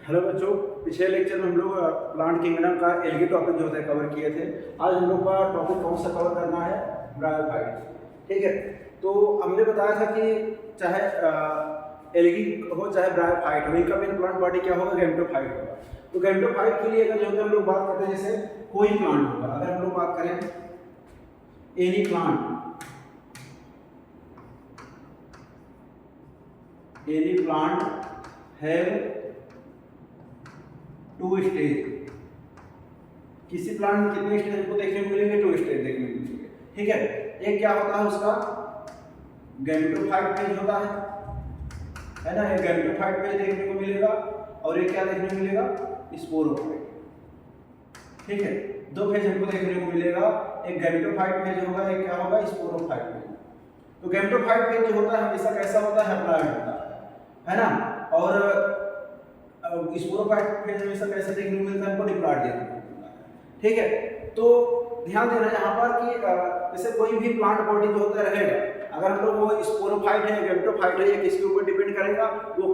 Hello बच्चों, पिछले lecture में हम लोग प्लांट किंगडम का एल्गी टॉपिक जो होता है कवर किए थे। आज हम लोग का टॉपिक कौन सा कवर करना है? ब्रायोफाइट। ठीक है, तो हमने बताया था कि चाहे एल्गी हो चाहे ब्रायोफाइट हो, इनका मेन प्लांट बॉडी क्या होगा? गैमेटोफाइट होगा। तो गैमेटोफाइट के लिए अगर जो हम लोग बात करते हैं, जैसे कोई प्लांट होगा, अगर हम लोग बात करें एनी प्लांट है टू स्टेज। किसी प्लांट में कितने स्टेज को देखने को मिलेंगे? टू स्टेज देखने को मिलेंगे। ठीक है, एक क्या होता है उसका गैमेटोफाइट फेज होता है ना, एक गैमेटोफाइट फेज देखने को मिलेगा और एक क्या देखने को मिलेगा? स्पोरोफाइट। ठीक है, दो फेज हमको देखने को मिलेगा, एक गैमेटोफाइट फेज होगा, एक क्या होगा? Sporophyte phase. तो गैमेटोफाइट फेज जो होता है हमेशा कैसा होता है? हैप्लॉइड होता है ना। और स्पोरोफाइट फेज हमेशा कैसे देखने को मिलता है? हमको डिप्लॉइड देखने को मिलता है। ठीक है, तो ध्यान देना यहाँ पर कि जैसे कोई भी प्लांट बॉडी जो होता रहेगा, अगर हम लोग वो स्पोरोफाइट है, गैमेटोफाइट है, या किसके ऊपर डिपेंड करेगा वो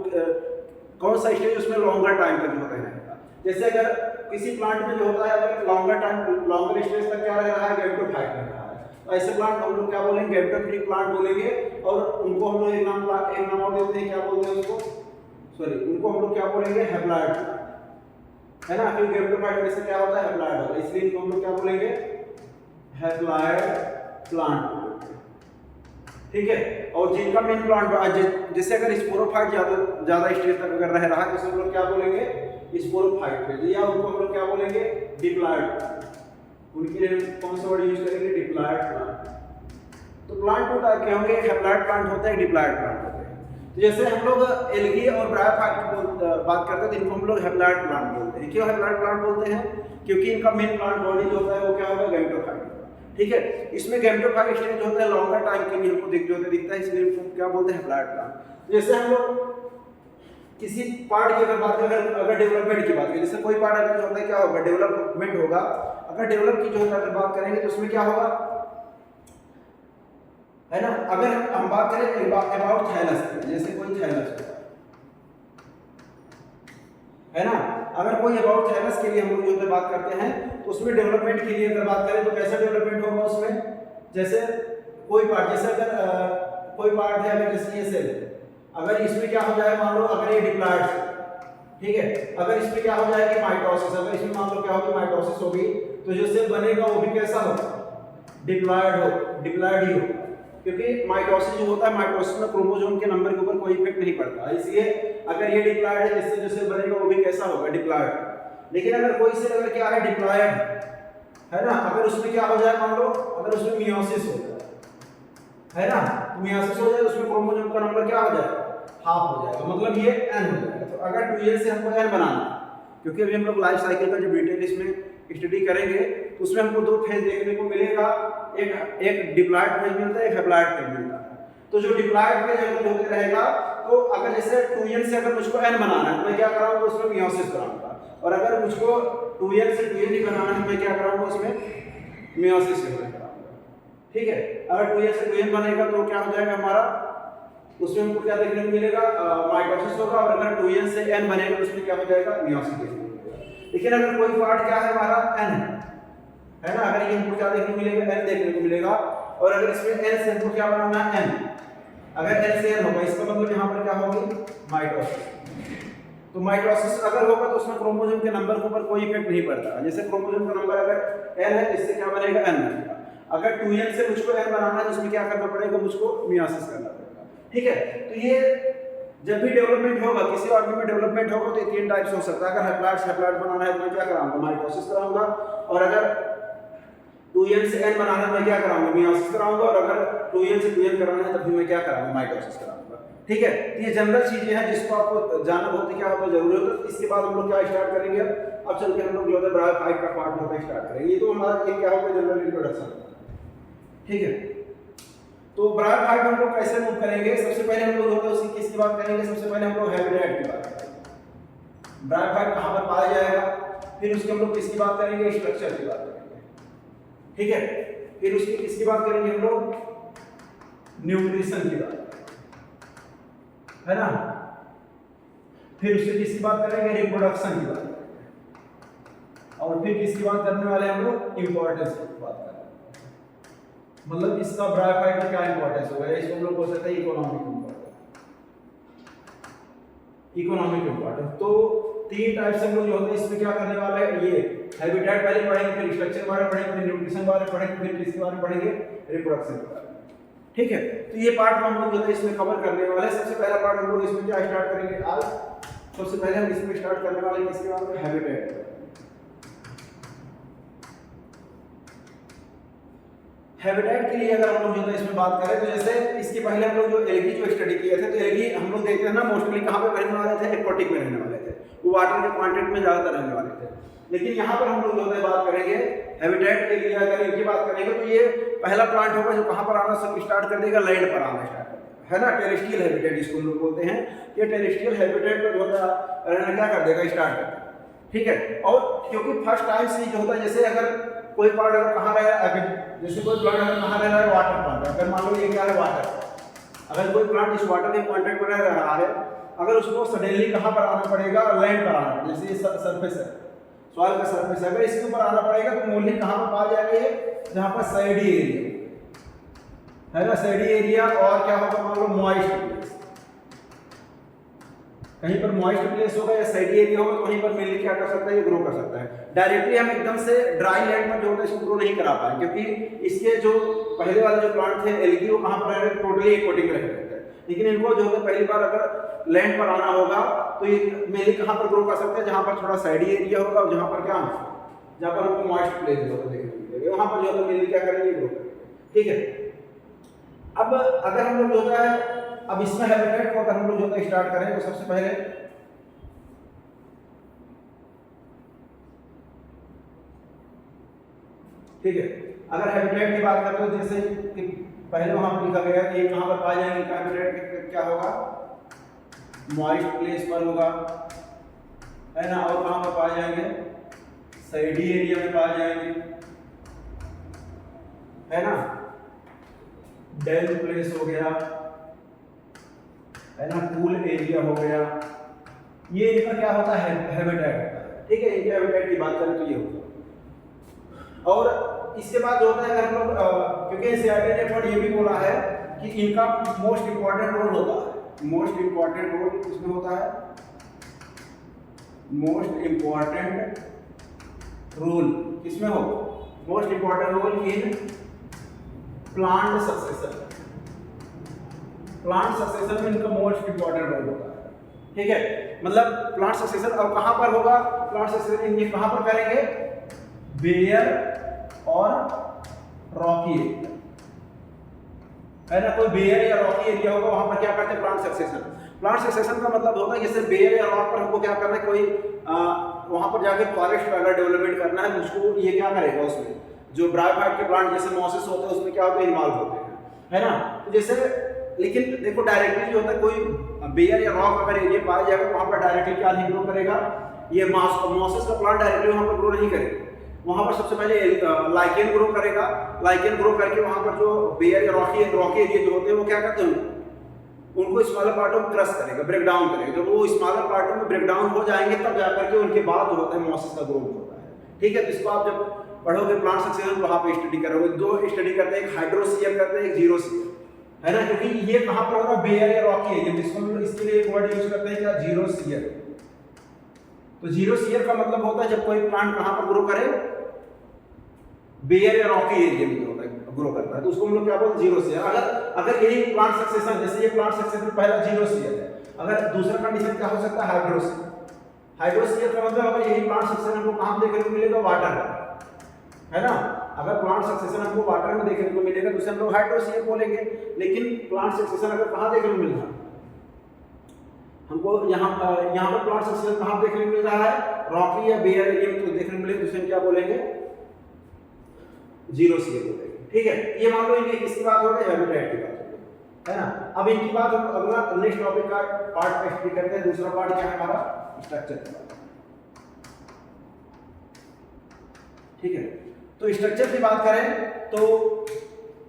कौन सा स्टेज उसमें लॉन्गर टाइम तक जो रहेगा। जैसे अगर किसी प्लांट में जो होता है अगर लॉन्गर स्टेज तक क्या रह रहा है? गैमेटोफाइट रह रहा है, तो ऐसे प्लांट हम लोग क्या बोलेंगे? गैमेटोफिलिक प्लांट बोलेंगे। और उनको हम लोग एक नाम और देते हैं, क्या बोलते हैं उसको? उनको हम लोग क्या बोलेंगे? हैप्लॉइड, है ना। फिर गैमेटोफाइट में से क्या होता है? हैप्लॉइड होता है, इसलिए इनको हम लोग क्या बोलेंगे? Haploid plant. ठीक है, और जिनका मेन प्लांट जैसे अगर स्पोरोफाइट ज्यादा स्टेज तक अगर रह रहा है तो हम लोग क्या बोलेंगे? स्पोरोफाइट फेज, या उनको हम लोग क्या बोलेंगे? डिप्लॉइड। उनके लिए कौन सा वर्ड यूज करेंगे? Diploid plant. तो प्लांट टू टाइप के होंगे, एक हैप्लॉइड प्लांट होता है, एक डिप्लॉइड प्लांट होता है। तो जैसे हम लोग एल्गी और ब्रायोफाइट की बात करते हैं तो इनको हम लोग हैप्लॉइड प्लांट बोलते हैं। क्यों हैप्लॉइड प्लांट बोलते हैं? क्योंकि इनका मेन प्लांट बॉडी जो होता है वो क्या होगा? गैमेटोफाइट। ठीक है, इसमें गैमेटोफाइट स्टेज जो होता है लॉन्गर टाइम के लिए हमको दिखता है, इसलिए इसको क्या बोलते हैं? Haploid plant. जैसे हम लोग किसी पार्ट की अगर बात करें, अगर डेवलपमेंट की बात करें, जैसे कोई पार्ट अगर जो होता है क्या होगा? डेवलपमेंट होगा। अगर डेवलप की जो होता है अगर बात करेंगे तो उसमें क्या होगा, है ना। अगर हम बात करें अबाउट थैलस, जैसे कोई थैलस है ना, अगर कोई अबाउट थैलस के लिए हम लोग जो बात करते हैं तो उसमें डेवलपमेंट के लिए अगर बात करें तो कैसा डेवलपमेंट होगा उसमें? जैसे कोई पार्ट, जैसे अगर कोई पार्ट है, अगर जैसे ये सेल, अगर इसमें क्या हो जाए, मान लो अगर ये डिप्लॉइड, ठीक है, अगर इसमें क्या हो जाएगी? माइटोसिस। अगर इसमें मान लो क्या होगी? माइटोसिस होगी, तो जो सेल बनेगा वो भी कैसा होगा? डिप्लॉइड ही होगा। क्योंकि माइटोसिस जो होता है, माइटोसिस में क्रोमोसोम के नंबर के ऊपर कोई इफेक्ट नहीं पड़ता, इसलिए अगर ये डिप्लॉइड है, जिससे जो सेल बनेगा वो भी कैसा होगा? डिप्लॉइड। लेकिन अगर कोई सेल अगर क्या है? डिप्लॉइड है ना, अगर उसमें क्या हो जाए, मान लो अगर उसमें मियोसिस हो जाए, है ना, मियोसिस हो जाए तो उसमें क्रोमोसोम का नंबर क्या हो जाएगा? हाफ हो जाएगा, मतलब ये n हो जाएगा। तो अगर 2n से हमको n बनाना है, क्योंकि अभी हम लोग लाइफ साइकिल का जो डिटेल इसमें स्टडी करेंगे तो उसमें हमको दो फेज देखने को मिलेगा, एक डिप्लॉइड फेज मिलता है, एक हैप्लॉइड फेज मिलता है। तो जो डिप्लॉइड फेज अगर होते रहेगा, तो अगर जैसे 2n से अगर मुझको n बनाना है तो मैं क्या कराऊंगा? उसमें मियोसिस कराऊंगा। और अगर मुझको 2n से 2n ही बनाना है तो मैं क्या कराऊंगा? उसमें मियोसिस कराऊंगा। ठीक है, अगर 2n से 2n बनेगा तो क्या हो जाएगा हमारा? उसमें हमको क्या देखने को मिलेगा? माइटोसिस होगा। और अगर 2n से n बनेगा तो उसमें क्या हो जाएगा? मियोसिस देखने को मिलेगा। लेकिन अगर कोई पार्ट क्या है हमारा? n है ना, अगर ये हमको क्या देखने को मिलेगा? n देखने को मिलेगा। और अगर इसमें n से हमको क्या बनाना है? n, अगर n से n होगा, इसका मतलब यहाँ पर क्या होगी? माइटोसिस। तो माइटोसिस अगर होगा तो उसमें क्रोमोसोम के नंबर के ऊपर कोई इफेक्ट नहीं पड़ता। जैसे क्रोमोसोम का नंबर अगर n है, इससे क्या बनेगा? n बनेगा। अगर 2n से मुझको n बनाना है तो उसमें क्या करना पड़ेगा? मुझको मियोसिस करना पड़ेगा। ठीक है, तो ये जब भी डेवलपमेंट होगा, किसी ऑर्गेन में डेवलपमेंट होगा तो ये तीन टाइप से हो सकता है। अगर हैप्लॉइड बनाना है तो मैं क्या कराऊंगा? माइटोसिस कराऊंगा। और अगर 2n से n बनाना है मैं क्या कराऊंगा? मियोसिस कराऊंगा। और अगर 2n से 2n कराना है तब भी मैं क्या कराऊंगा? माइटोसिस कराऊंगा। ठीक है, तो ये जनरल चीजें हैं जिसको आपको जानना बहुत ही क्या होता है? जरूरी होता है। इसके बाद हम लोग क्या स्टार्ट करेंगे? अब चल के हम लोग जो है ब्रायोफाइट का पार्ट होता है स्टार्ट करेंगे। ये तो हमारा एक क्या होगा? General introduction. ठीक है, तो ब्रायोफाइट हम लोग कैसे मूव करेंगे? सबसे पहले हम लोग उसकी किसकी बात करेंगे? सबसे पहले हम लोग हैबिटेट की बात करेंगे। ब्रायोफाइट कहाँ पर पाया जाएगा? फिर उसके हम लोग किसकी बात करेंगे? स्ट्रक्चर की बात करेंगे। ठीक है, फिर उसकी किसकी बात करेंगे हम लोग? न्यूट्रिशन की बात, है ना। फिर उससे किसकी बात करेंगे, रिप्रोडक्शन की बात करेंगे, और फिर किसकी बात करने वाले हैं हम लोग, इंपॉर्टेंस की बात करेंगे। मतलब इसका ब्रायोफाइट का क्या इंपॉर्टेंस होगा, इसको हम लोग बोल सकते हैं इकोनॉमिक इंपॉर्टेंस, इकोनॉमिक इंपॉर्टेंस। तो तीन टाइप से हम लोग जो होते हैं इसमें क्या करने वाले हैं, ये हैबिटेट पहले पढ़ेंगे, फिर स्ट्रक्चर के बारे में पढ़ेंगे, फिर न्यूट्रिशन के बारे में पढ़ेंगे, फिर किसके बारे में पढ़ेंगे, रिप्रोडक्शन के बारे में। ठीक है, तो ये पार्ट हम लोग जो है इसमें कवर करने वाले हैं। सबसे पहला पार्ट हम लोग इसमें क्या स्टार्ट करेंगे आज, सबसे पहले हम इसमें स्टार्ट करने वाले हैं किसके बारे में, हैबिटेट। हैबिटेट के लिए अगर हम लोग जो है इसमें बात करें तो जैसे इसके पहले हम लोग जो एल्गी जो स्टडी किए थे, तो एल्गी हम लोग देखते हैं ना मोस्टली कहाँ पे रहने वाले थे, एक्वाटिक में रहने वाले थे, वो वाटर के कांटेक्ट में ज्यादातर रहने वाले थे। लेकिन यहाँ पर हम लोग जो है बात करेंगे हैबिटेट के लिए, अगर इनकी बात करेंगे तो ये पहला प्लांट होगा जो कहाँ पर आना स्टार्ट कर देगा, लैंड पर आना स्टार्ट कर देगा, है ना। टेरेस्ट्रियल हैबिटेट इसको लोग बोलते हैं, ये टेरेस्ट्रियल हैबिटेट पर जो रहना क्या कर देगा, स्टार्ट कर देगा। ठीक है, और क्योंकि फर्स्ट टाइम से जो होता है, जैसे अगर कोई प्लांट अगर कहाँ रह रहा है, जैसे कोई प्लांट अगर कहाँ रह रहा है, वाटर प्लांट, अगर मान लो ये क्या है, वाटर, अगर कोई प्लांट इस वाटर के कांटेक्ट में रह रहा है, अगर उसको सडनली कहाँ पर आना पड़ेगा, लैंड पर आना, जैसे ये सरफेस है, सॉइल का सरफेस है, अगर इसके ऊपर आना पड़ेगा तो मोस्टली कहाँ पर पाया जाएगा, ये जहाँ पर सैडी एरिया है ना, सैडी एरिया, और क्या होगा मान लो मॉइस्ट प्लेस, कहीं पर मॉइस्ट प्लेस होगा या सैडी एरिया होगा, तो वहीं पर मेनली क्या कर सकता है, ये ग्रो कर सकता है। डायरेक्टली हम एकदम से ड्राई लैंड पर जो होता है इसको ग्रो नहीं करा पाए, क्योंकि इसके जो पहले वाले जो प्लांट थे एल्गी, वो कहाँ पर रह रहे, टोटली एक्वाटिक में रह रहे थे। लेकिन इनको जो है पहली बार अगर लैंड पर आना होगा तो ये मेनली कहाँ पर ग्रो कर सकते हैं, जहाँ पर थोड़ा सैडी एरिया होगा, और जहाँ पर क्या, जहाँ पर हमको मॉइस्ट प्लेस होगा देखने को मिलेगा, वहाँ पर जो है मेनली क्या करेंगे, ग्रो करेंगे। ठीक है, अब अगर हम लोग जो है अब इसमें हैबिटेट को अगर हम लोग जो है स्टार्ट करें तो सबसे पहले ठीक है, अगर हैबिटेट की बात करते हो, जैसे कि पहले वहां पर लिखा गया है कि कहां पर पाए जाएंगे, हैबिटेट क्या होगा, मॉइस्ट प्लेस पर होगा, है ना, और कहां पर पाए जाएंगे, सैडी एरिया में पाए जाएंगे, है ना, डेल प्लेस हो गया, है ना, कूल एरिया हो गया, ये इनका क्या होता है, हैबिटेट होता है। ठीक है, इनके हैबिटेट की बात करें तो ये होगा। और इसके बाद जो होता है, अगर हम लोग क्योंकि एनसीईआरटी ने थोड़ा ये भी बोला है कि इनका मोस्ट इंपॉर्टेंट रोल होता है, मोस्ट इंपॉर्टेंट रोल किसमें होता है, मोस्ट इंपॉर्टेंट रोल किसमें हो, most important role in plant succession, plant succession में इनका मोस्ट इंपॉर्टेंट रोल होता है। ठीक है, मतलब प्लांट सक्सेशन और कहां पर होगा, प्लांट सक्सेशन ये कहां पर करेंगे, बेयर और रॉकी एरिया, है ना, कोई बेयर या रॉकी एरिया होगा, वहां पर क्या करते हैं, प्लांट सक्सेशन। प्लांट सक्सेशन का मतलब होता है जैसे बेयर या रॉक पर हमको क्या करना है, कोई वहां पर जाके फॉरेस्ट अगर डेवलपमेंट करना है तो उसको ये क्या करेगा, उसमें जो ब्रायोफाइट के प्लांट जैसे मॉसेस होते हैं उसमें क्या होते हैं, इन्वॉल्व होते हैं, है ना। तो जैसे लेकिन देखो डायरेक्टली जो होता है कोई बेयर या रॉक अगर एरिया पाया जाएगा तो वहां पर डायरेक्टली क्या नहीं ग्रो करेगा, ये मॉसेस का प्लांट डायरेक्टली वहां पर ग्रो नहीं करेगा, वहां पर सबसे पहले लाइकेन ग्रो करेगा, लाइकेन ग्रो करके वहां पर जो बेयर या रॉकी एरिया जो होते हैं वो क्या करते हैं, उनको स्मॉलर पार्टों में क्रश करेगा, ब्रेक डाउन करेगा। जब वो स्मॉलर पार्टों में ब्रेक डाउन हो जाएंगे तब जाकर के उनके बाद जो होता है मॉसेस का ग्रोथ होता है। ठीक है, तो इसको आप जब पढ़ोगे प्लांट सक्सेशन वहां पे स्टडी करोगे, दो स्टडी करते हैं, एक हाइड्रोसीयर करते हैं, एक जीरोसीयर, है ना, क्योंकि ये कहां पर होगा, बेयर या रॉकी एरिया, जिसको इसके लिए एक वर्ड यूज करते हैं क्या, जीरोसीयर। तो जीरोसीयर का मतलब होता है जब कोई प्लांट कहां पर ग्रो करे, बेयर या रॉकी एरिया में होता है ग्रो करता है, तो उसको हम लोग क्या बोलते हैं, जीरोसीयर। अगर यही प्लांट सक्सेशन, जैसे ये प्लांट सक्सेशन पहला जीरोसीयर है, अगर दूसरा कंडीशन क्या हो सकता है, हाइड्रोसीयर। हाइड्रोसीयर का मतलब अगर यही प्लांट सक्सेशन हमको कहां देखने को मिलेगा, वाटर, है ना, अगर प्लांट सक्सेशन हमको वाटर में देखने को मिलेगा तो उसे हम लोग हाइड्रोसीयर बोलेंगे। लेकिन प्लांट सक्सेशन अगर कहां देखने को मिल रहा है हमको, यहाँ पर प्लांट सक्सेशन कहां देखने को मिल रहा है, रॉकी या बेयर एरिया में तो देखने को मिलेगा, तो उसे क्या बोलेंगे, जीरोसीयर बोलेंगे। ठीक है, ये मान लो इनकी किसकी बात हो गई, हैबिटेट की बात हो गई, है ना। अब इनकी बात हम अगला नेक्स्ट टॉपिक का पार्ट पे स्टडी करते हैं। दूसरा पार्ट क्या है हमारा, स्ट्रक्चर का। ठीक है, तो स्ट्रक्चर की बात करें तो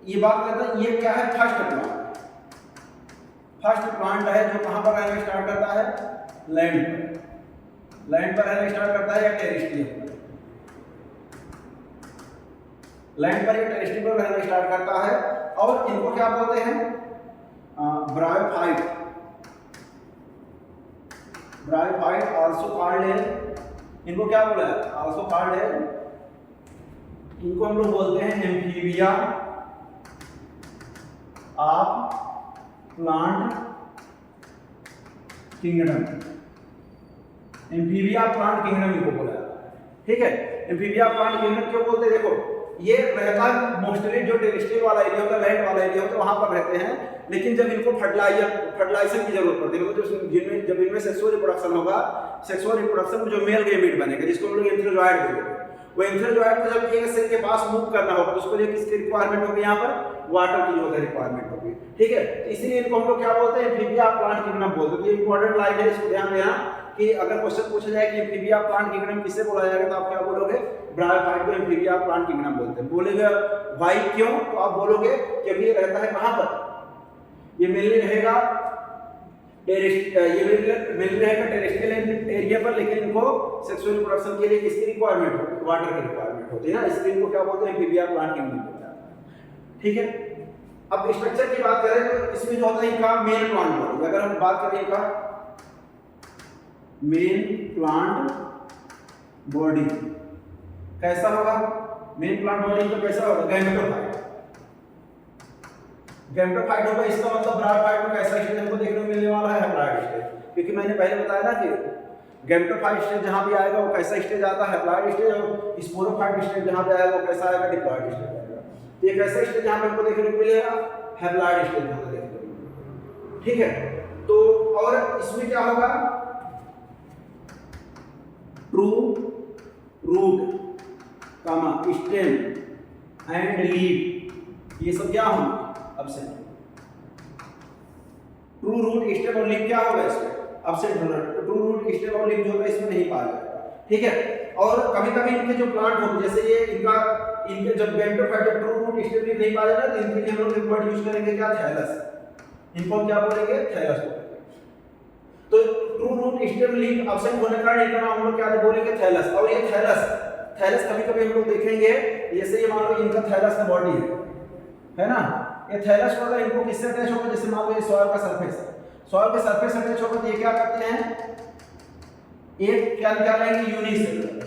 ये बात करते हैं, ये क्या है, फर्स्ट प्लांट। फर्स्ट प्लांट है जो कहाँ पर रहना स्टार्ट करता है, लैंड पर। लैंड पर रहना स्टार्ट करता है या टेरेस्ट्रियल पर? लैंड पर या टेरेस्ट्रियल पर रहना स्टार्ट करता है। और इनको क्या बोलते हैं, ब्रायोफाइट। ब्रायोफाइट आल्सो कॉल्ड है, इनको क्या बोला है, आल्सो कॉल्ड है, इनको हम लोग बोलते हैं amphibia of plant kingdom. Amphibia plant kingdom इनको बोला जाता है, ठीक है। एम्फीबिया प्लांट किंगडम क्यों बोलते हैं, देखो ये रहता है मोस्टली जो टेरेस्ट्रियल वाला एरिया होता है, लैंड वाला एरिया होता है, वहां पर रहते हैं। लेकिन जब इनको फर्टिलाइजर की जरूरत पड़ती है, मतलब जिनमें जब इनमें सेक्सुअल रिप्रोडक्शन होगा, सेक्सुअल रिप्रोडक्शन में जो मेल गैमेट बनेगा, जिसको हम लोग एंथ्रोजॉइड बोलेंगे, वो एंथ्रोजॉइड को जब एक सेल के पास मूव करना होगा तो उसके लिए किसकी रिक्वायरमेंट होगी, यहाँ पर वाटर की जो है रिक्वायरमेंट होगी, ठीक है। इसलिए इनको हम लोग क्या बोलते हैं, एम्फीबिया प्लांट किंगडम बोलते हैं। ये इंपॉर्टेंट लाइन है, इसको ध्यान देना कि अगर क्वेश्चन पूछा जाए कि एम्फीबिया प्लांट किंगडम किससे बोला जाएगा, तो आप क्या बोलोगे, ब्रायोफाइट को एम्फीबिया प्लांट किंगडम बोलते हैं। बोलेगा भाई क्यों, तो आप बोलोगे क्योंकि ये रहता है कहाँ पर, ये मेनली रहेगा टेरेस्ट्रियल एरिया पर, लेकिन इनको सेक्सुअल रिप्रोडक्शन के लिए किसकी रिक्वायरमेंट होती है, वाटर की रिक्वायरमेंट होती है ना, इसलिए इनको क्या बोलते हैं, एम्फीबिया प्लांट किंगडम बोलते हैं, ठीक है। अब स्ट्रक्चर की बात करें तो इसमें जो होता है इनका मेन प्लांट बॉडी, अगर हम बात करें इनका मेन प्लांट बॉडी कैसा होगा, मेन प्लांट बॉडी तो कैसा होगा, गैमेटोफाइट। गैमेटोफाइट होगा, इसका मतलब ब्रायोफाइट में कैसा स्टेज हमको देखने को मिलने वाला है, हैप्लॉइड स्टेज। क्योंकि मैंने पहले बताया ना कि गैमेटोफाइट स्टेज जहां भी आएगा वो कैसा स्टेज आता है, हैप्लॉइड स्टेज। और स्पोरोफाइट स्टेज जहां पे आएगा वो कैसा आएगा, डिप्लॉइड स्टेज आएगा। तो ये कैसा स्टेज यहां पे हमको देखने को मिलेगा, हैप्लॉइड स्टेज हमको देखने को मिलेगा, ठीक है। तो और इसमें क्या होगा, true root comma stem and leaf, ये सब क्या होंगे, एब्सेंट। ट्रू रूट स्टेम और लीफ क्या होगा इसमें, एब्सेंट होना। ट्रू रूट स्टेम और लीफ जो होगा इसमें नहीं पाया जाएगा, ठीक है। और कभी कभी इनके जो प्लांट होते जैसे ये इनके जब गैमेटोफाइट जब ट्रू रूट स्टेम लीफ नहीं पाया जाएगा तो इनके लिए हम लोग एक वर्ड यूज करेंगे क्या, थैलस। इनको क्या बोलेंगे, थैलस बोलेंगे। तो true root stem leaf absent होने का कारण इनका नाम हम लोग क्या बोलेंगे, थैलस। और ये थैलस कभी कभी हम लोग देखेंगे, जैसे ये मान लो इनका थैलस का बॉडी है ना, ये थैलस को अगर इनको किससे अटैच होगा, जैसे मान लो ये सॉइल का सरफेस, सॉइल के सरफेस अटैच होगा तो ये क्या करते हैं, एक क्या निकालेंगे, यूनिसेलुलर,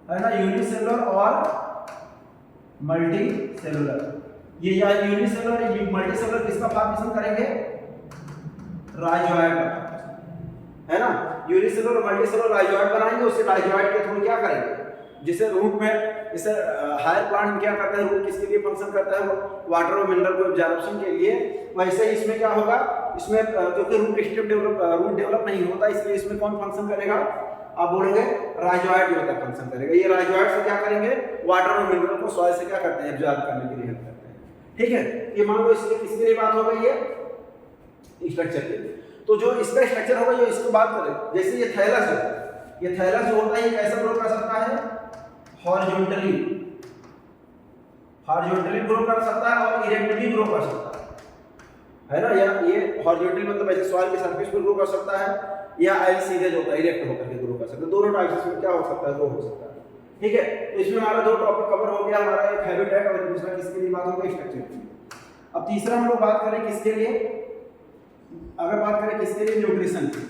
है ना, यूनिसेलुलर और मल्टी सेलुलर। ये या यूनिसेलुलर या मल्टी सेलुलर किसका फॉर्मेशन करेंगे, राइजोइड का, है ना। यूनिसेलुलर मल्टीसेलुलर राइजोइड बनाएंगे, उससे राइजोइड के थ्रू क्या करेंगे, जिसे रूट में, इसे हायर प्लांट में क्या करता है, रूट किसके लिए फंक्शन करता है, वाटर और मिनरल को एब्जॉर्प्शन के लिए। वैसे ही इसमें क्या होगा, इसमें क्योंकि रूट डेवलप नहीं होता, इसलिए इसमें कौन फंक्शन करेगा, आप बोलोगे राइजोइड जो होता है फंक्शन करेगा। ये राइजोइड से क्या करेंगे, वाटर और मिनरल को सॉइल से क्या करते हैं, एब्जॉर्ब करने के लिए हेल्प करते हैं, ठीक है। ये मान लो इसके किसके लिए बात हो गई, ये स्ट्रक्चर के लिए। तो जो इसका स्ट्रक्चर होगा, जो इसको बात करें, जैसे ये थैलस है, ये थैलस जो होता है ये कैसे ग्रो कर सकता है, हॉरिजॉन्टली ग्रो कर सकता है और इरेक्टली ग्रो कर सकता है ना। या ये हॉरिजॉन्टली मतलब ऐसे सॉइल के सरफेस पर ग्रो कर सकता है, या ऐसे सीधे जो होता है इरेक्ट होकर के ग्रो कर सकता है। दोनों टाइप्स में क्या हो सकता है, ग्रो हो सकता है, ठीक है। तो इसमें हमारा दो टॉपिक कवर हो गया, हमारा एक हैबिटेट और दूसरा किसके लिए बात होगी, स्ट्रक्चर की। अब तीसरा हम लोग बात करें किसके लिए, अगर बात करें किसके लिए, न्यूट्रिशन की,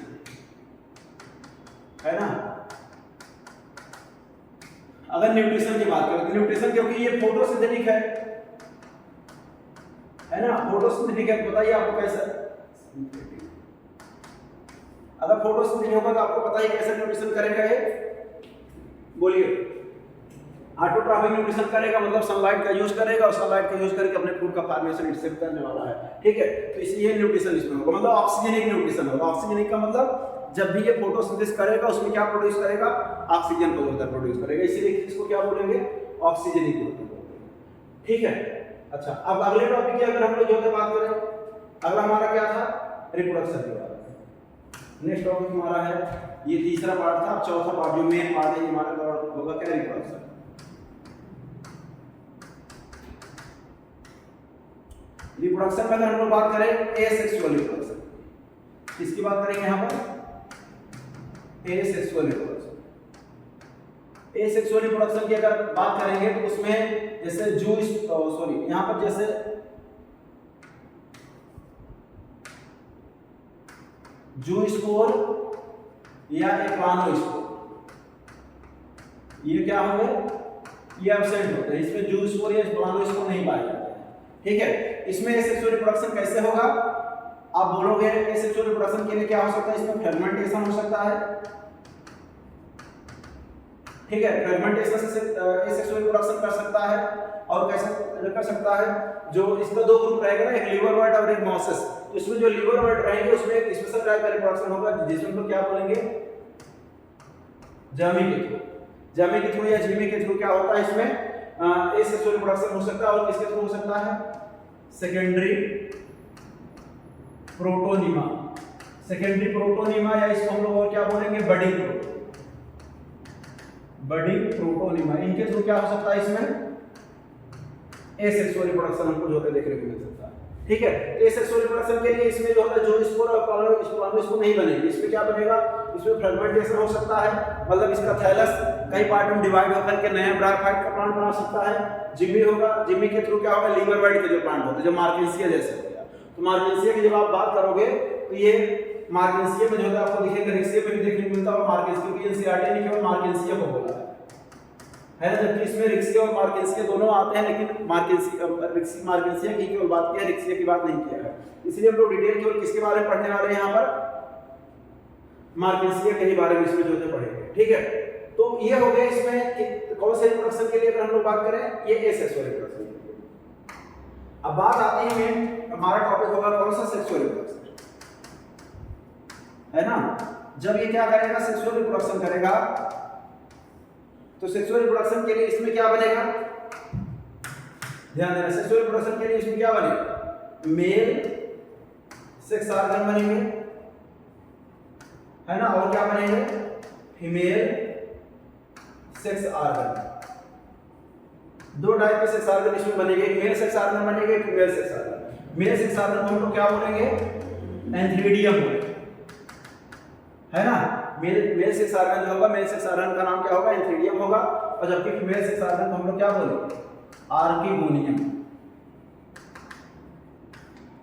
है ना। अगर न्यूट्रिशन की बात करें तो न्यूट्रिशन, क्योंकि ये फोटोसिंथेटिक है ना, फोटोसिंथेटिक है, बताइए आपको कैसा, अगर फोटोसिंथेटिक होगा तो आपको पता ही कैसे न्यूट्रिशन करेगा ये, बोलिए। ऑटोट्रॉफिक न्यूट्रिशन करेगा, मतलब सनलाइट का यूज करेगा और सनलाइट का यूज करके अपने फूड का फॉर्मेशन इससे करने वाला है, ठीक है। तो इसलिए न्यूट्रिशन इसमें होगा, मतलब ऑक्सीजनिक न्यूट्रिशन होगा। ऑक्सीजनिक का मतलब जब भी ये फोटोसिंथेसिस करेगा उसमें क्या प्रोड्यूस करेगा, ऑक्सीजन को जो है प्रोड्यूस करेगा, इसीलिए इसको क्या बोलेंगे, ऑक्सीजनिक बोलेंगे, ठीक है। अच्छा, अब अगले टॉपिक की अगर हम लोग जो है बात करें, अगला हमारा क्या था, रिप्रोडक्शन के बारे में। नेक्स्ट टॉपिक हमारा है, ये तीसरा पार्ट था। अब चौथा पार्ट जो मेन पार्ट है ये हमारा होगा क्या, रिप्रोडक्शन। रिप्रोडक्शन में अगर हम लोग बात करें एसेक्सुअल रिप्रोडक्शन, किसकी बात करेंगे यहाँ पर? Asexual reproduction. एसेक्सुअल रिप्रोडक्शन की अगर बात करेंगे तो उसमें जैसे यहाँ पर जैसे जू स्पोर या एक्वानो स्पोर, ये क्या होंगे? ये एब्सेंट होते हैं, इसमें जू स्पोर या एक्वानो स्पोर नहीं पाए जाते हैं। ठीक है, इसमें एसेक्सुअल रिप्रोडक्शन कैसे होगा? आप बोलोगे एसेक्सुअल रिप्रोडक्शन के लिए क्या हो सकता है? इसमें फ्रेगमेंटेशन हो सकता है। ठीक है, फ्रेगमेंटेशन से एसेक्सुअल रिप्रोडक्शन कर सकता है। और कैसे कर सकता है? जो इसका दो ग्रुप रहेगा ना, एक लिवर वर्ड और एक मॉसेस, तो इसमें जो लिवर वर्ड रहेंगे उसमें एक स्पेशल टाइप का रिप्रोडक्शन होगा जिसमें हम क्या बोलेंगे? जामी के थ्रू। जामी के थ्रू या जीमी के थ्रू क्या होता है इसमें? एसेक्सुअल रिप्रोडक्शन हो सकता है। और किसके थ्रू हो सकता है? Secondary protonema. सेकेंडरी प्रोटोनिमा या इसको हम लोग और क्या बोलेंगे? Budding protonema. इनके थ्रू क्या हो सकता है इसमें? एसेक्सुअल रिप्रोडक्शन हमको जो होता है देखने को मिल सकता है। ठीक है, एसेक्सुअल रिप्रोडक्शन के लिए इसमें जो होता है जो स्पोर और स्पोर नहीं बनेगी। इसमें क्या बनेगा? इसमें फ्रेगमेंटेशन हो सकता है, मतलब इसका थैलस कई पार्ट में डिवाइड होकर के नया ब्रायोफाइट का प्लांट बना सकता है। जिमी होगा, जिमी के थ्रू क्या होगा? लीवर वर्ड के जो प्लांट होते हैं, जो मार्केंसिया जैसे हो गया, तो मार्केंसिया की जब आप बात करोगे तो ये मार्केंसिया में जो है आपको दिखेगा, रिक्सिया में भी देखने को मिलता है। मार्केंसिया क्योंकि एनसीईआरटी ने केवल मार्केंसिया को बोला है ना, जबकि इसमें रिक्सिया और मार्केंसिया दोनों आते हैं, लेकिन मार्केंसिया की केवल बात किया है, रिक्सिया की बात नहीं किया है। इसलिए हम लोग डिटेल केवल किसके बारे में पढ़ने वाले हैं यहाँ पर? मार्केंसिया के ही बारे में इसमें जो है पढ़ेंगे। ठीक है, तो ये हो गए इसमें कौन से रिप्रोडक्शन के लिए अगर हम लोग बात करें, ये एसेक्सुअल रिप्रोडक्शन। अब बात आती है मेन, हमारा टॉपिक होगा कौन सा? सेक्सुअल रिप्रोडक्शन, है ना। जब ये क्या करेगा? सेक्सुअल रिप्रोडक्शन करेगा, तो सेक्सुअल रिप्रोडक्शन के लिए इसमें क्या बनेगा? ध्यान देना, सेक्सुअल रिप्रोडक्शन के लिए इसमें क्या बनेगा? मेल सेक्स ऑर्गन बनेंगे, है ना, और क्या बनेंगे? Female sex organ. दो टाइप के सेक्स ऑर्गन इसमें बनेंगे, एक मेल सेक्स ऑर्गन बनेगा, एक female sex organ. Male sex organ को हम लोग क्या बोलेंगे? एंथ्रीडियम बोलेंगे, है ना। मेल सेक्स ऑर्गन जो होगा, मेल सेक्स ऑर्गन का नाम क्या होगा? एंथ्रीडियम होगा। और जबकि फीमेल सेक्स ऑर्गन को हम लोग क्या बोलेंगे? आर्किगोनियम।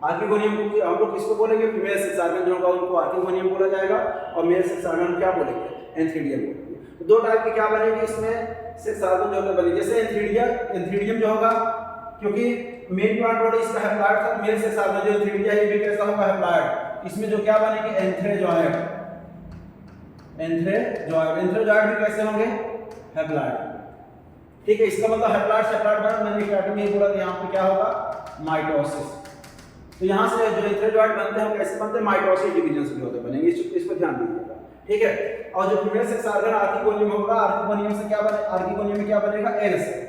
आर्किगोनियम को हम लोग किसको बोलेंगे? फीमेल सेक्स ऑर्गन जो होगा उनको आर्किगोनियम बोला जाएगा, और मेल सेक्स ऑर्गन क्या बोलेंगे? एंथ्रीडियम बोलेंगे। तो दो टाइप के क्या बनेंगे इसमें? सेक्स ऑर्गन जो होगा बनेंगे। जैसे एंथ्रीडियम जो होगा, क्योंकि मेन प्लांट बॉडी इसका हैप्लॉइड था, मेल सेक्स ऑर्गन जो एंथ्रीडिया ये भी कैसा होगा? हैप्लॉइड। इसमें जो क्या बनेंगे? एंथ्रेजॉइड भी कैसे होंगे? हैप्लॉइड। ठीक है, इसका मतलब हैप्लॉइड से हैप्लॉइड बना। मैंने स्टार्टिंग में ही बोला कि यहाँ पे क्या होगा? माइटोसिस। तो यहाँ से जो एंथ्रेजॉइड बनते हैं कैसे बनते हैं? माइटोसिस डिवीजन से होते बनेंगे, इस पर ध्यान दीजिएगा। ठीक है, और जो फीमेल सेक्स ऑर्गन आर्किगोनियम होगा, आर्किगोनियम से क्या बने? आर्किगोनियम में क्या बनेगा? Egg cell.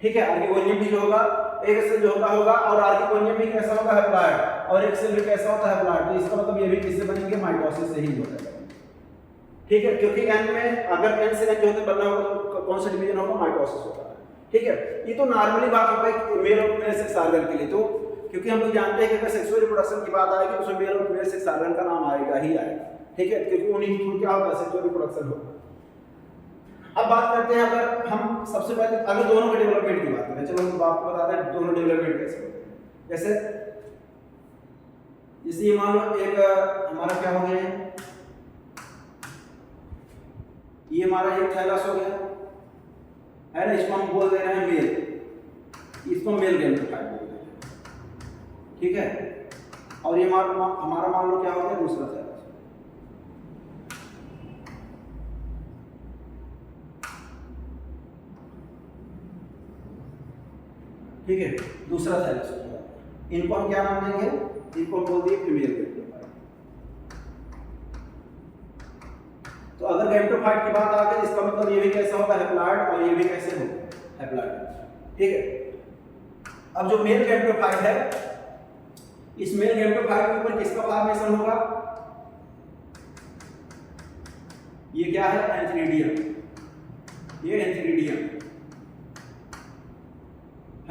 ठीक है, आर्किगोनियम भी जो होगा एग सेल जो होगा, और आर्किगोनियम भी कैसा होगा? हैप्लॉइड। और एग सेल भी कैसा होता है? हैप्लॉइड। तो इसका मतलब ये भी किससे बनेंगे? माइटोसिस से ही होता है। ठीक है, क्योंकि एन में अगर एन से एन जो होते बनना होगा तो कौन सा डिवीजन होगा? माइटोसिस होता है। ठीक है, ये तो नॉर्मली बात होगा मेल और फीमेल सेक्स ऑर्गन के लिए। तो क्योंकि हम लोग जानते हैं कि अगर सेक्सुअल रिप्रोडक्शन की बात आएगी तो उसमें मेल और फीमेल सेक्स ऑर्गन का नाम आएगा ही आएगा। ठीक है, क्योंकि उन्हीं के थ्रू क्या होगा? सेक्सुअल रिप्रोडक्शन होगा। अब बात करते हैं, अगर हम सबसे पहले अगर दोनों के डेवलपमेंट की बात करें, चलो हम आपको बताते हैं दोनों डेवलपमेंट कैसे होते हैं। जैसे ये मान लो एक हमारा क्या हो गया, ये हमारा एक थैलस हो गया, है ना। इसको हम बोल दे रहे हैं मेल, इसको मेल गैमेटोफाइट बोल रहे हैं। ठीक है, और ये हमारा मान लो क्या हो गया? दूसरा थैलस। ठीक है, दूसरा थैलस हो गया। इनको हम क्या नाम देंगे? इनको बोल दिए फीमेल गैमेटोफाइट। तो अगर गैमेटोफाइट की बात आ गई, इसका मतलब ये भी कैसा होगा? हैप्लॉइड। और ये भी कैसे होगा? हैप्लॉइड। ठीक है, अब जो मेल गैमेटोफाइट है, इस मेल गैमेटोफाइट के ऊपर किसका फॉर्मेशन होगा? ये क्या है? एंथ्रीडियम। ये एंथ्रीडियम,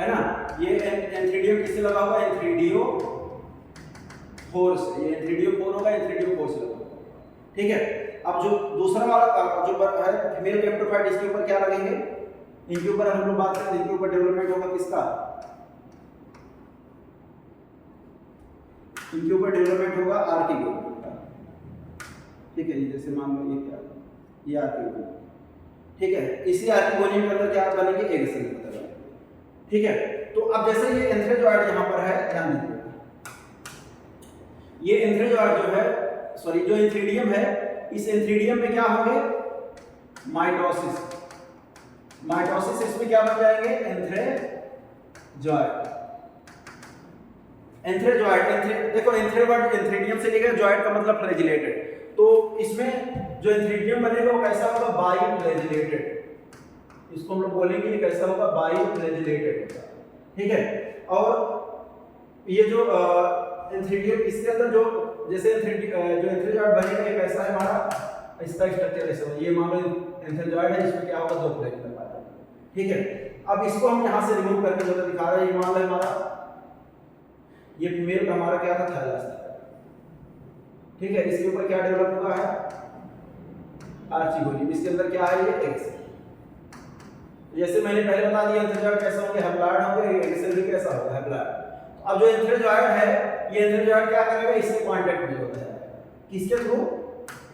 है ना। ये एंथ्रीडियम किससे लगा हुआ है, एंथ्रीडियो फोर से, ये एंथ्रीडियो फोर होगा, एंथ्रीडियो फोर से लगा हुआ, ठीक है। अब जो दूसरा वाला जो है फीमेल कैप्टोफाइट, इसके ऊपर क्या लगेंगे, इनके ऊपर हम लोग बात करें, इनके ऊपर डेवलपमेंट होगा किसका, इनके ऊपर डेवलपमेंट होगा आर्किगोनियम का, ठीक है। जैसे मान लो ये क्या, ये आर्किगोनियम, ठीक है। इसी आर्किगोनियम के अंदर क्या बनेंगे, एग सेल बनेंगे, ठीक है। तो अब जैसे ये एंथ्रेजॉइड यहाँ पर है, ध्यान दीजिए, ये एंथ्रेजॉइड जो है, सॉरी जो एंथ्रीडियम है, इस एंथ्रीडियम में क्या होंगे, माइटोसिस, माइटोसिस इसमें क्या बन जाएंगे, एंथ्रेजॉइड, एंथ्रेजॉइड, देखो एंथ्रेजॉइड एंथ्रीडियम से लेकर जॉइड का मतलब फ्लैजिलेटेड, तो इसमें जो एंथ्रीडियम बनेगा वो कैसा होगा, बाई फ्लैजिलेटेड, इसको हम लोग बोलेंगे ये कैसा होगा, बाई फ्लैजिलेटेड होगा, ठीक है। और ये जो एंथ्रीडियम, इसके अंदर जो जैसे जो एंथ्रेजॉइड बनेगा ये कैसा है हमारा, इसका स्ट्रक्चर ऐसा होगा, ये मान लो एंथ्रेजॉइड है, इसमें क्या होगा, दो फ्लैजिला पाया, ठीक है। अब इसको हम यहाँ से रिमूव करके जो दिखा रहे हैं, ये मान लो हमारा ये फीमेल का हमारा क्या था, थैलस था, ठीक है। इसके ऊपर क्या डेवलप हुआ है, आर्चिगोनियम, इसके अंदर क्या है, ये एग सेल, जैसे मैंने पहले बता दिया एंथ्रेजॉइड कैसा होंगे, हैप्लॉइड होंगे, एग सेल भी कैसा होगा, हैप्लॉइड। अब जो एंथ्रेजॉइड है, ये एंथ्रेजॉइड क्या करेगा, इससे कांटेक्ट में होता है, किसके थ्रू,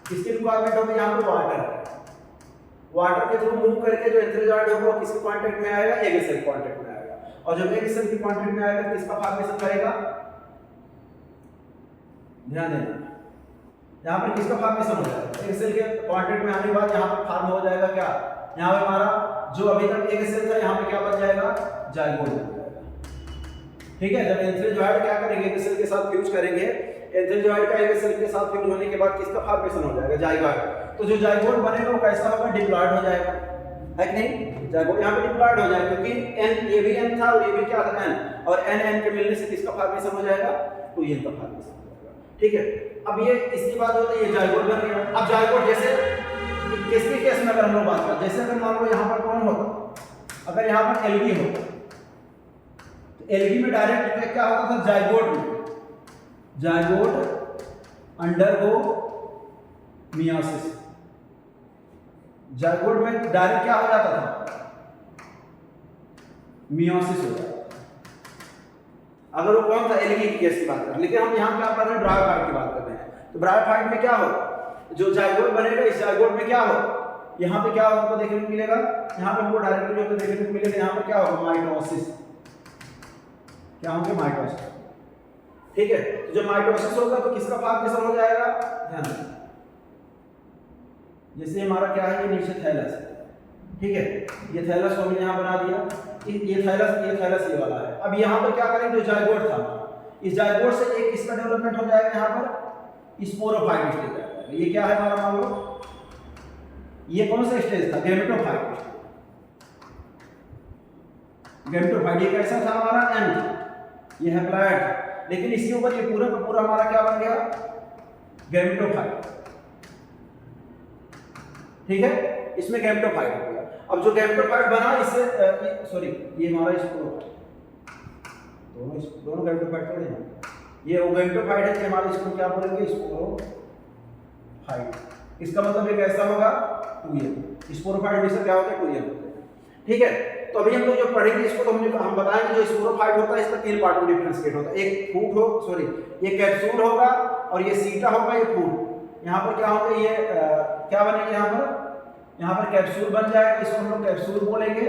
किसकी रिक्वायरमेंट होगी, यहाँ पे वाटर के थ्रू मूव करके जो एंथ्रेजॉइड होगा वो किसके कांटेक्ट में आएगा, एग सेल कांटेक्ट में आएगा, और जब एग सेल की कांटेक्ट में आएगा किसका फॉर्मेशन करेगा, ध्यान देना, यहाँ पर किसका फॉर्मेशन हो जाएगा, एग सेल के कांटेक्ट में आने के बाद यहाँ पर फॉर्म हो जाएगा क्या, यहाँ पे हमारा जो अभी तक एग सेल था, यहाँ पे क्या बन जाएगा, जाइगोट बन जाएगा, ठीक है। जब एंथ्रेजॉइड क्या करेंगे, एग सेल के साथ फ्यूज करेंगे, एंथ्रेजॉइड का एग सेल के साथ फ्यूज होने के बाद किसका फॉर्मेशन हो जाएगा, जाइगोट। तो जो जाइगोट बनेगा वो कैसा होगा, डिप्लॉइड हो जाएगा, है कि नहीं, जाइगोट यहाँ पे डिप्लॉइड हो जाएगा, क्योंकि एन, ये भी एन था और ये भी क्या था, एन, और एन एन के मिलने से किसका फॉर्मेशन हो जाएगा, टू एन का फॉर्मेशन हो जाएगा, ठीक है। अब ये इसके बाद होता है ये जाइगोट बन गया। अब जाइगोट जैसे किसके केस में अगर हम लोग बात करें, जैसे अगर मान लो यहाँ पर कौन होता, अगर यहाँ पर एल्गी होता, तो एल्गी में डायरेक्ट इफेक्ट क्या होता था, जाइगोट में, जाइगोट अंडरगो मियोसिस, जाइगोट में डायरेक्ट क्या हो जाता था, मियोसिस हो जाता, अगर वो कौन था, एल्गी की केस की बात कर रहे हैं। लेकिन हम यहाँ क्या कर रहे हैं, ब्रायोफाइट की बात कर रहे हैं, तो ब्रायोफाइट में क्या हो, जो जाइगोट बनेगा, इस जाइगोट में क्या हो, यहाँ पे क्या हमको देखने को मिलेगा, यहाँ पे हमको डायरेक्टली जो देखने को मिलेगा, यहाँ पे क्या होगा, माइटोसिस, क्या होंगे, माइटोसिस, ठीक है। तो जब माइटोसिस होगा तो किसका फॉर्मेशन हो जाएगा, ध्यान दें, जैसे हमारा क्या है, ये नीचे थैलस है, ठीक है, ये थैलस को हमने यहाँ बना दिया, ये थैलस ये वाला है। अब यहाँ पर क्या करेंगे, जो जाइगोट था, इस जाइगोट से एक किसका डेवलपमेंट हो जाएगा, यहाँ पर स्पोरोफाइट स्टेज आएगा, ये क्या है हमारा, मान लो ये कौन सा स्टेज था, गैमेटोफाइट, गैमेटोफाइट ये कैसा था हमारा, एन था, ये हैप्लॉइड था, लेकिन इसके ऊपर ये पूरा का पूरा हमारा क्या बन गया, गैमेटोफाइट, ठीक है, इसमें गैमेटोफाइट हो गया। अब जो गैमेटोफाइट बना, इससे सॉरी ये हमारा स्पोरोफाइट, दोनों गैमेटोफाइट थोड़े हैं, ये वो गैमेटोफाइट है कि हमारे इसको क्या बोलेंगे, स्पोरोफाइट, इसका मतलब ये कैसा होगा, 2n, स्पोरोफाइट में से क्या होता है, 2n होता है, ठीक है। तो अभी हम लोग जो पढ़ेंगे इसको, तो हम बताएंगे जो स्पोरोफाइट होता है इसका 3 पार्ट में डिफरेंशिएट होता है, एक फूट हो, सॉरी ये कैप्सूल होगा, और ये सीटा होगा, ये फूट, यहाँ पर क्या होगा, ये क्या बनेगा, यहाँ पर कैप्सूल बन जाएगा, इसको हम लोग कैप्सूल बोलेंगे,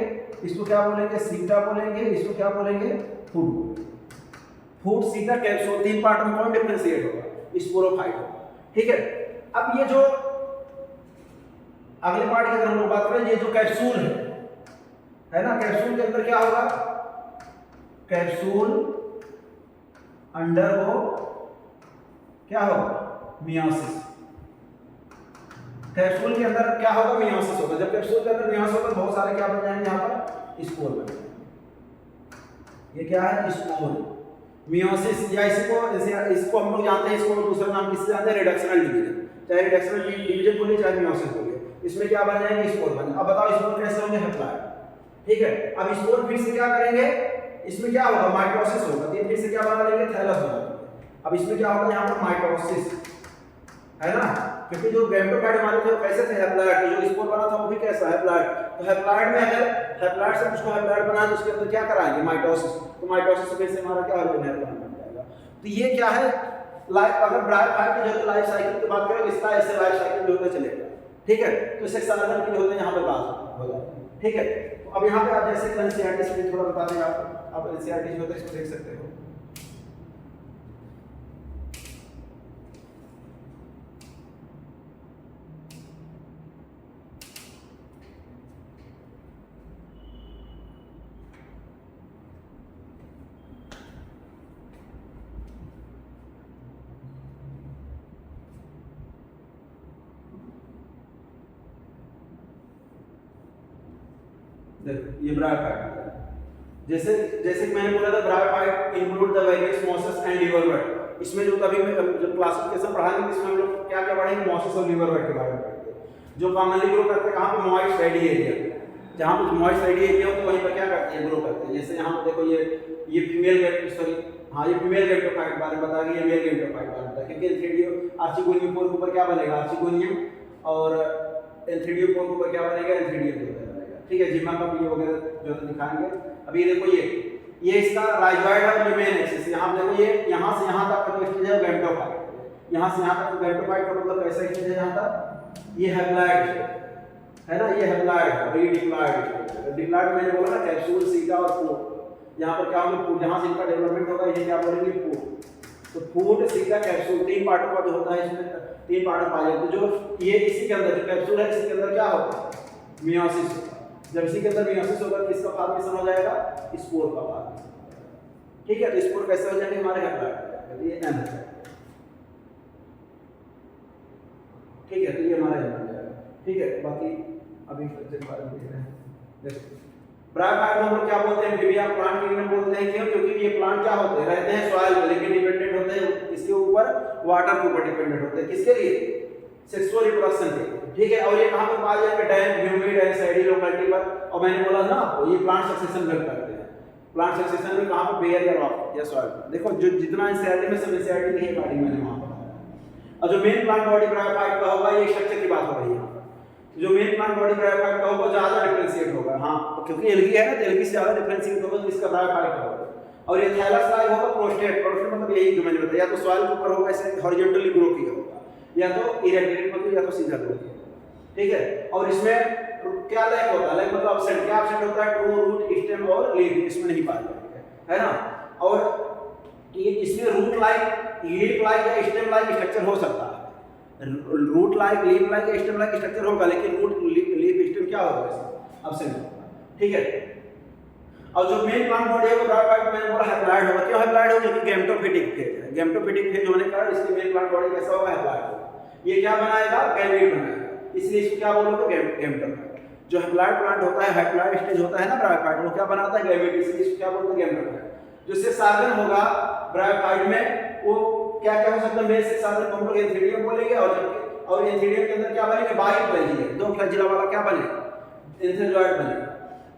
इसको क्या बोलेंगे, सीटा बोलेंगे, इसको क्या बोलेंगे, फूट बोलेंगे, फूट, सीटा, कैप्सूल, 3 पार्ट में कौन डिफरेंशिएट होगा, स्पोरोफाइट होगा, ठीक है। अब ये जो अगले पार्ट की अगर हम लोग बात करें, ये जो कैप्सूल है ना, कैप्सूल के अंदर क्या होगा, कैप्सूल अंडरगो क्या होगा, मियोसिस, कैप्सूल के अंदर क्या होगा, मियोसिस होगा। जब कैप्सूल के अंदर मियोसिस होगा, बहुत सारे क्या बन जाएंगे, यहाँ पर स्पोर बन जाएंगे, ये क्या है, स्पोर, मियोसिस, या इसको हम लोग जानते हैं, इसको दूसरा नाम किससे जानते हैं, रिडक्शनल डिवीजन, चाहे रिडक्शनल डिवीजन बोलिए चाहे मियोसिस बोलिए, इसमें क्या बन जाएंगे, स्पोर बन। अब बताओ स्पोर कैसे होंगे, हैप्लॉइड, ठीक है। अब स्पोर फिर से क्या करेंगे, इसमें क्या होगा, माइटोसिस होगा, तो फिर से क्या बना लेंगे, थैलस बना लेंगे। अब इसमें क्या होगा, यहाँ पर माइटोसिस है ना, क्योंकि जो गैमेटोफाइट हमारे थे वो कैसे थे, हैप्लॉइड, जो स्पोर बना था वो भी कैसा, हैप्लॉइड। तो हैप्लॉइड में अगर हैप्लॉइड से कुछ को हैप्लॉइड बनाए तो उसके अंदर क्या कराएंगे, माइटोसिस, तो माइटोसिस से फिर से हमारा क्या हो जाएगा, हैप्लॉइड बन जाएगा। तो ये क्या है, लाइफ, अगर ब्रायोफाइट की जो लाइफ साइकिल की बात करें, इसका ऐसे लाइफ साइकिल जो होता चलेगा, ठीक है। तो इससे साधन के होते हैं यहाँ पे बात हो जाती है, ठीक है। तो अब यहाँ पे आप जैसे एनसीईआरटी से थोड़ा बता दें, आप एनसीईआरटी जो होता है इसको देख सकते हो। ये ब्रायोफाइट, जैसे जैसे मैंने बोला था, bryophyte include the various mosses and liverwort. इसमें जो तभी जब क्लासिफिकेशन पढ़ाएंगे इसमें हम लोग क्या क्या पढ़ेंगे, मॉसेस और लिवरवर्ट के बारे में पढ़ेंगे। जो कॉमनली ग्रो करते हैं कहाँ पे, मॉइस्ट रेडी एरिया, जहाँ पे मॉइस्ट रेडी एरिया हो तो वहीं पर क्या करते हैं, ग्रो करते हैं। जैसे यहाँ पे देखो ये फीमेल, सॉरी हाँ, ये फीमेल गैमेटोफाइट बारे में बता गया, ये मेल गैमेटोफाइट बारे में बता, क्योंकि एंथ्रेडियो आर्चिगोनियम पोर के ऊपर क्या बनेगा, आर्चिगोनियम, और एंथ्रेडियो पोर के ऊपर क्या बनेगा, एंथ्रेडियम बनेगा, ठीक है। जिम्मा का भी वगैरह जो दिखाएंगे। अभी देखो ये इसका राइजॉइड और मेन एक्सिस, यहाँ देखो ये यहाँ से यहाँ तक का जो स्टेज है गैमेटोफाइट, यहाँ से यहाँ तक गैमेटोफाइट का मतलब कैसा स्टेज है, यहाँ तक ये हैप्लॉइड है ना, ये हैप्लॉइड और ये डिप्लॉइड। डिप्लॉइड मैंने बोला ना, कैप्सूल, सीटा और फूड। यहाँ पर क्या होगा, फूड, जहाँ से इनका डेवलपमेंट होगा इसे क्या बोलेंगे, फूड। तो फूड, सीटा, कैप्सूल, तीन पार्टों का जो होता है, इसमें तीन पार्ट पाए जाते हैं। जो ये इसी के अंदर जो कैप्सूल है, इसके अंदर क्या होता है, मियोसिस होता है। जब इसी के अंदर मियोसिस होगा तो इसका फॉर्मेशन हो जाएगा, स्पोर का फॉर्मेशन, ठीक है। तो स्पोर कैसे हो जाएंगे, हमारे हैप्लॉइड, ये एन है, ठीक है। तो ये हमारा एन हो जाएगा, ठीक है। बाकी अभी स्ट्रक्चर के बारे में देख रहे हैं। देखो ब्रायोफाइट हम लोग क्या बोलते हैं, एम्फीबिया प्लांट के लिए बोलते हैं, क्यों, क्योंकि ये प्लांट क्या होते हैं, रहते हैं सॉइल पे, लेकिन डिपेंडेंट होते हैं इसके ऊपर, वाटर के ऊपर डिपेंडेंट होते हैं, किसके लिए, सेक्सुअल रिप्रोडक्शन के, ठीक है। और ये कहां पे पाए जाएंगे, डैम, ह्यूमिड एंड सैडी लोकेलिटी पर। और मैंने बोला ना आपको, ये प्लांट सक्सेशन में करते हैं। प्लांट सक्सेशन में कहां पे, बेयर या रॉक या सॉइल। देखो जो जितना एनसीईआरटी में सब एनसीईआरटी की गाड़ी मैंने वहां बताया। और जो मेन प्लांट बॉडी ब्रायोफाइट का होगा, ये स्ट्रक्चर की बात हो रही है, जो मेन प्लांट बॉडी ब्रायोफाइट का होगा ज्यादा डिफरेंशिएट होगा, हां, क्योंकि एल्गी है ना, तो एल्गी से ज्यादा डिफरेंशिएट होगा, तो इसका ब्रायोफाइट का होगा। और ये थैलस लाइक होगा, प्रोस्टेट, प्रोस्टेट मतलब यही जो मैंने बताया, या तो सॉइल के ऊपर होगा, ऐसे हॉरिजॉन्टली ग्रो किया होगा, या तो इरेक्टेड मतलब या तो सीधा ग्रो किया, ठीक है। और इसमें क्या लाइक होता है, लाइक मतलब एब्सेंट, क्या एब्सेंट होता है, ट्रू, रूट, स्टेम और लीफ, इसमें नहीं पाया जाएगा, है ना। और ये इसमें रूट लाइक, लीफ लाइक या स्टेम लाइक स्ट्रक्चर हो सकता है, रूट लाइक, लीफ लाइक या स्टेम लाइक स्ट्रक्चर होगा, लेकिन रूट, लीफ, स्टेम क्या होगा, इसमें एब्सेंट होगा, ठीक है। और जो मेन प्लांट बॉडी है वो ब्रायोफाइट में बोला हैप्लॉइड होगा, क्यों हैप्लॉइड होगा, क्योंकि गैमेटोफिटिक फेज है, गैमेटोफिटिक फेज होने का इसकी मेन प्लांट बॉडी कैसा होगा, हैप्लॉइड होगा। ये क्या बनाएगा, गैमेट बनाएगा, इसलिए इसको क्या बोलोगे, गैमेटोफाइट। जो हैप्लॉइड प्लांट होता है, हैप्लॉइड स्टेज होता है ना ब्रायोफाइट, वो क्या बनाता है, गैमेट, इसलिए इसको क्या बोलते हैं, गैमेटोफाइट। जो इससे साधन होगा ब्रायोफाइट में, वो क्या क्या हो सकता है, मेल से साधन हम लोग एंथ्रेडियम बोलेंगे, और एंथ्रेडियम के अंदर क्या बनेगा, बाइफ्लैजिया, दो फ्लैजिला वाला क्या बनेगा, एंथ्रेजॉइड बनेगा।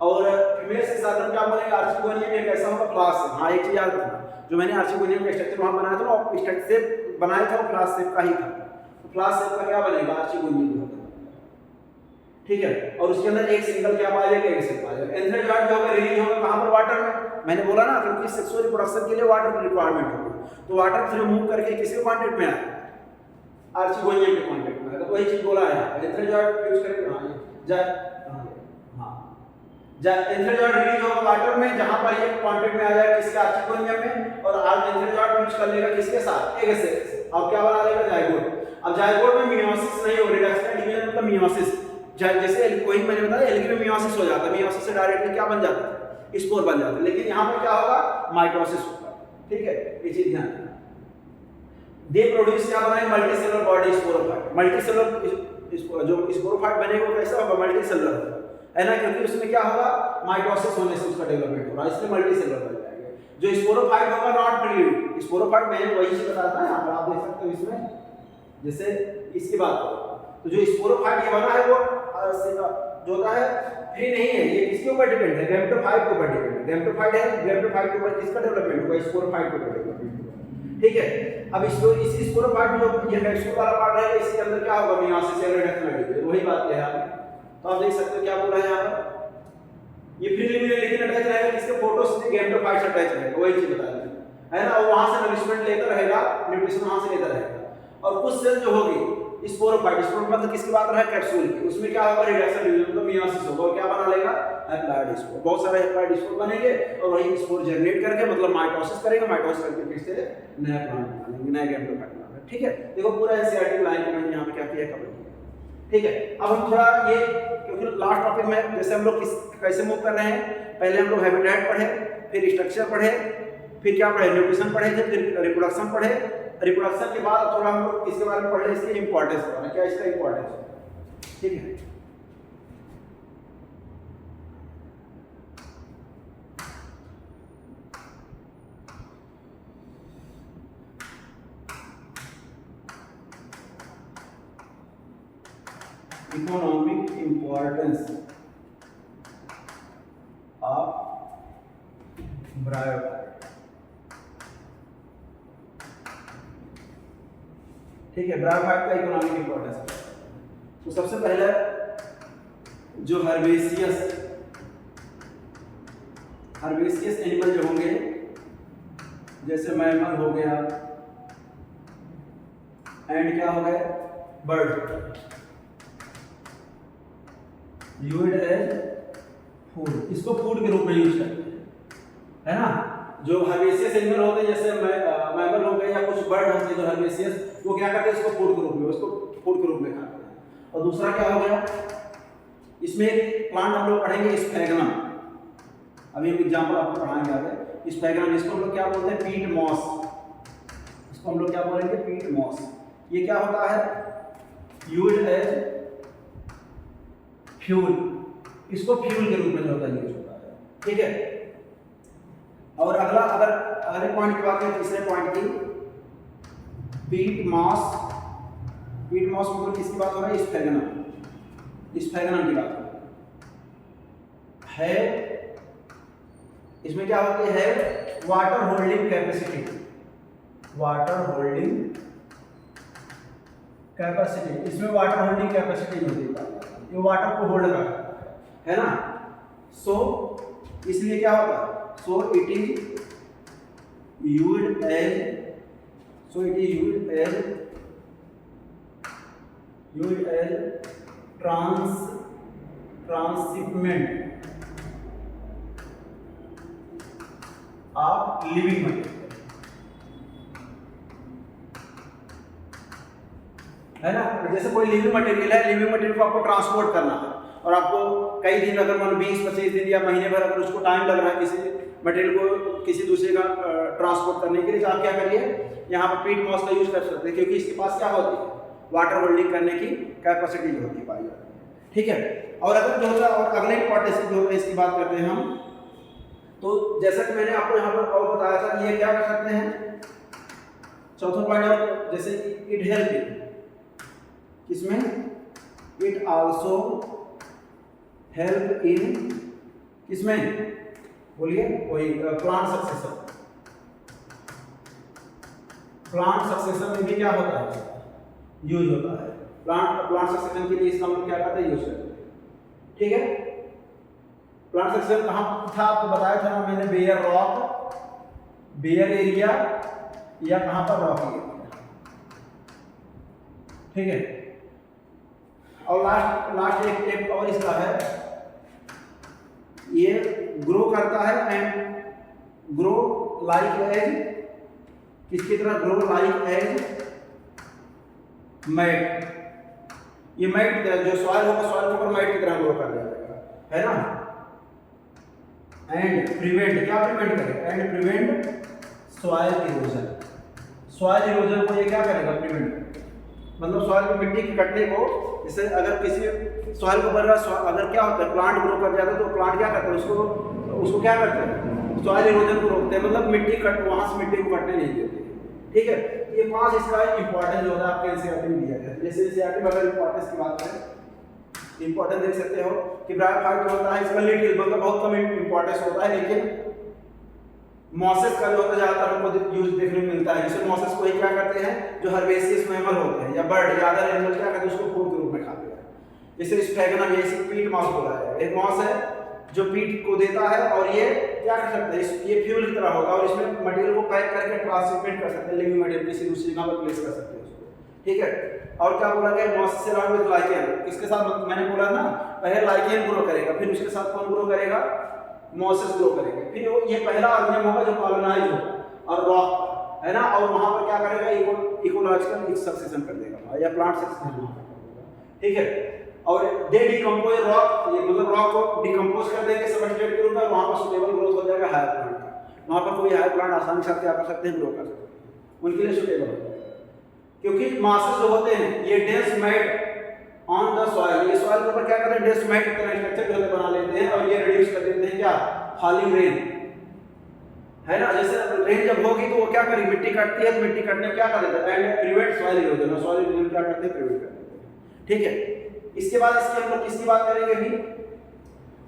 और फीमेल से साधन क्या बनेगा, आर्चिगोनियम, एक ऐसा होगा फ्लास्क शेप। हाँ, एक चीज याद रखना, जो मैंने आर्चिगोनियम का स्ट्रक्चर वहां बनाया था ना, वो स्ट्रक्चर बनाया था वो फ्लास्क शेप का ही था, तो फ्लास्क शेप का क्या बनेगा, आर्चिगोनियम होगा, ठीक है। और उसके अंदर एक सिंगल क्या पाया जाएगा, एक सेल पाया जाएगा। एंथ्रेजॉइड जो होगा रिलीज होगा कहां पर, वाटर में। मैंने बोला ना, क्योंकि सेक्सुअल रिप्रोडक्शन के लिए वाटर की रिक्वायरमेंट होगी, तो वाटर से मूव करके किसके कांटेक्ट में आए, आर्चिगोनियम के कांटेक्ट में। तो वही चीज बोला है, एंथ्रेजॉइड यूज करेंगे, एंथ्रेजॉइड रिलीज होगा वाटर में, जहां पर ये कांटेक्ट में आ जाएगा किसके, आर्चिगोनियम में, और एंथ्रेजॉइड यूज कर लेगा किसके साथ, एग से, और क्या बना लेगा, जाइगोट। अब जाइगोट में मियोसिस नहीं हो, रिडक्शन डिवीजन मतलब मियोसिस, जैसे कोई मैंने बताया एल्गी में मियोसिस हो जाता है, मियोसिस से डायरेक्टली क्या बन जाता है, स्पोर बन जाता है, लेकिन यहाँ पर क्या होगा, माइटोसिस होगा, ठीक है। ये चीज ध्यान रखना। दे प्रोड्यूस क्या बनाएंगे, मल्टीसेलुलर बॉडी स्पोरोफाइट। मल्टीसेलुलर जो स्पोरोफाइट बनेगा वो कैसा होगा, मल्टीसेलुलर होगा, है ना, क्योंकि उसमें क्या होगा, माइटोसिस होने से उसका डेवलपमेंट होगा, इसलिए मल्टीसेलुलर बन जाएगा। जो स्पोरोफाइट होगा नॉट प्रील्यूड, स्पोरोफाइट मैंने वही चीज बताया था, यहाँ पर आप देख सकते हो इसमें, जैसे इसकी बात हो, तो जो स्पोरोफाइट ये बना है वो जो होता है फ्री नहीं है, ये किसके ऊपर डिपेंड है, गैमेटोफाइट के ऊपर डिपेंड होगा, गैमेटोफाइट है, गैमेटोफाइट के ऊपर किसका डेवलपमेंट होगा, स्पोरोफाइट के ऊपर डेवलपमेंट होगा। ठीक है, अब इसको इसी स्पोरोफाइट में जो ये कैप्सूल वाला पार्ट रहेगा, इसके अंदर क्या होगा, मियोसिस या रिडक्शन लगेगी, वही बात है यहाँ पे। तो आप देख सकते हो क्या बोल रहा है यहाँ पर, ये फ्रीली में लेकिन अटैच रहेगा किसके, फोटोसिंथेटिक गैमेटोफाइट से अटैच रहेगा, वही चीज बता रहे है ना, और वहां से नरिशमेंट लेता रहेगा, न्यूट्रिशन वहां से लेता रहेगा। और कुछ सेल जो होगी स्पोरोफाइट, स्पोरोफाइट मतलब किसकी बात रहा है, कैप्सूल की, उसमें क्या होगा, रिडक्शन डिवीजन मतलब मियोसिस होगा, और क्या बना लेगा, हैप्लॉइड स्पोर, बहुत सारे हैप्लॉइड स्पोर बनेंगे और वही स्पोर जनरेट करके मतलब माइटोसिस करेगा, माइटोसिस करके फिर से नया प्लांट बनेंगे, नया गैमेटोफाइट बनेगा। ठीक है, देखो पूरा एनसीईआरटी लाइन में मैंने यहाँ पे क्या किया, कवर किया। ठीक है, अब हम थोड़ा ये, क्योंकि लास्ट टॉपिक में जैसे हम लोग कैसे मूव कर रहे हैं, पहले हम लोग हैबिटेट पढ़े, फिर स्ट्रक्चर पढ़े, फिर क्या पढ़े, न्यूट्रिशन पढ़े थे, फिर रिप्रोडक्शन पढ़े, रिप्रोडक्शन के बाद थोड़ा हम लोग इसके बारे में पढ़ रहे, इसकी इंपॉर्टेंस पढ़ा, क्या इसका इंपॉर्टेंस है। ठीक है, इकोनॉमिक इंपॉर्टेंस ऑफ ब्रायोफाइट। ठीक है, ब्रायोफाइट का इकोनॉमिक इंपॉर्टेंस है। तो सबसे पहले जो हर्बेसियस एनिमल जो होंगे, जैसे मैमल हो गया एंड क्या हो गया, बर्ड, यूज्ड एज फूड, इसको फूड के रूप में यूज करते हैं, है ना। जो हर्बेसियस एनिमल होते हैं जैसे मैमल हो गए या कुछ बर्ड होते हैं जो हर्बेसियस, वो क्या करते हैं, इसको फूड के रूप में, उसको फूड के रूप में खाते हैं। और दूसरा क्या हो गया, इसमें एक प्लांट हम लोग पढ़ेंगे स्फैगनम, अभी एक एग्जांपल आपको पढ़ाएंगे आगे। स्फैगनम, इसको हम लोग क्या बोलते हैं, पीट मॉस, इसको हम लोग क्या बोलेंगे, पीट मॉस। ये क्या होता है, यूज्ड एज फ्यूल, इसको फ्यूल के रूप में जो होता है यूज होता है। ठीक है, और अगले पॉइंट की बात करें, तीसरे पॉइंट की, पीट मॉस मतलब किसकी बात हो रही है, स्फैगनम की बात है। इसमें क्या होती है, वाटर होल्डिंग कैपेसिटी, इसमें वाटर होल्डिंग कैपेसिटी होती है, ये वाटर को होल्ड करता है ना। सो इसलिए क्या होगा, so it is used as transshipment of living material, है ना। जैसे कोई लिविंग मटेरियल है, लिविंग मटेरियल को आपको ट्रांसपोर्ट करना है और आपको कई दिन, अगर मान 20-25 दिन या महीने भर अगर उसको टाइम लग रहा है किसी मटेरियल को किसी दूसरे का ट्रांसपोर्ट करने के लिए, तो आप क्या करिए, यहाँ पर पीट मॉस का यूज कर सकते हैं, क्योंकि इसके पास क्या होती है, वाटर होल्डिंग करने की कैपेसिटी जो होती है पाई जाती है। ठीक है, और अगर जो होता है, और अगले इंपॉर्टेंस जो होता है इसकी बात करते हैं हम, तो जैसा कि मैंने आपको यहाँ पर और बताया था, ये क्या कर सकते हैं, चौथा पॉइंट, जैसे इट हेल्प, किसमें, इट आल्सो हेल्प इन, किसमें, बोलिए, वही प्लांट सक्सेशन में भी क्या होता है, यूज होता है। प्लांट सक्सेशन के लिए इसका हम लोग क्या करते हैं, यूज करते हैं। ठीक है, प्लांट सक्सेशन कहाँ था आपको बताया था ना मैंने, बेयर रॉक, बेयर एरिया, या कहाँ पर रॉक एरिया। ठीक है, और लास्ट एक और इसका है, ये ग्रो करता है एंड ग्रो लाइक एज, किसकी तरह, ग्रो लाइक एज मैट, ये मैट जो सॉइल होगा, सॉइल के ऊपर मैट की तरह ग्रो कर जाएगा, है ना। एंड प्रिवेंट, क्या प्रिवेंट करेगा, and prevent soil erosion, soil erosion को ये क्या करेगा, प्रिवेंट, मतलब सॉइल की मिट्टी की कटने को, जैसे अगर किसी सॉइल को बना, अगर क्या होता है, प्लांट ग्रो कर जाता है, तो प्लांट क्या करता है, उसको क्या करते हैं, सॉइल इरोजन को रोकते हैं, मतलब मिट्टी कट, वहां से मिट्टी को कटने नहीं देते। ठीक है, ये 5 इसका इंपॉर्टेंस जो होता है आपके एनसीईआरटी में दिया गया है। जैसे एनसीईआरटी में अगर इंपॉर्टेंस की बात करें, इंपॉर्टेंस देख सकते हो कि ब्रायोफाइट जो होता है इसका लिटिल मतलब बहुत कम इंपॉर्टेंस होता है, लेकिन मॉसेस का जो होता है ज्यादातर हमको यूज देखने को मिलता है। जैसे मॉसेस को ही क्या करते हैं, जो हर्बेसियस मैमल होते हैं या बर्ड या अदर एनिमल क्या करते हैं, उसको फूड के रूप में खाते हैं। जैसे स्फैगनम ये पीट मॉस बोला है, एक मॉस है जो पीट को देता है और ये क्या कर सकते हैं, ये फ्यूल की तरह होगा और इसमें मटेरियल को पैक करके ट्रांसमिट कर सकते हैं, लिविंग मटेरियल किसी दूसरी जगह पर प्लेस कर सकते हैं उसको, ठीक है। और क्या बोला गया, मॉस से अराउंड विद लाइकेन, किसके साथ मैंने बोला ना, पहले लाइकेन ग्रो करेगा, फिर उसके साथ कौन ग्रो करेगा, मॉसेस ग्रो करेंगे, फिर ये पहला ऑर्गेनिज्म होगा जो कॉलोनाइज होगा और रॉक है ना, और वहां पर क्या करेगा, इकोलॉजिकल सक्सेशन कर देगा या प्लांट सक्सेशन कर देगा, ठीक है। और दे डिकम्पोज रॉक, ये मतलब रॉक को डिकम्पोज कर देंगे सबस्ट्रेट के रूप में, वहां पर सुटेबल ग्रोथ हो जाएगा हायर प्लांट का, वहां पर कोई हायर प्लांट आसानी से क्या कर सकते हैं, ग्रो कर सकते हैं, उनके लिए सुटेबल हो जाएगा। क्योंकि मासेस जो होते हैं ये dense mat on the soil, ये सॉइल के ऊपर क्या करते हैं, डेंस मैट की तरह स्ट्रक्चर जो है बना लेते हैं और ये रिड्यूस कर देते हैं क्या, फॉलिंग रेन, है ना। जैसे रेन जब होगी तो वो क्या करेगी, मिट्टी काटती है, तो मिट्टी काटने में क्या कर देता है, and prevent soil erosion, soil erosion क्या करते हैं, प्रिवेंट कर देते हैं, ठीक है। इसके बाद इसकी हम लोग किसकी बात करेंगे अभी,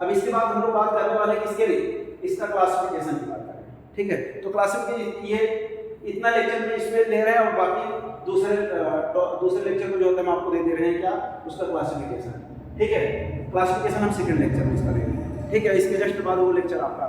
अब इसके बाद हम लोग बात करने वाले किसके लिए, इसका क्लासिफिकेशन की बात करेंगे, ठीक है। तो क्लासिफिकेशन ये इतना लेक्चर में इसमें ले रहे हैं और बाकी दूसरे लेक्चर में जो होता है हम आपको दे रहे हैं क्या, उसका क्लासिफिकेशन, ठीक है। क्लासिफिकेशन हम सेकंड लेक्चर में इसका दे रहे हैं, ठीक है। इसके जस्ट बाद वो लेक्चर आपका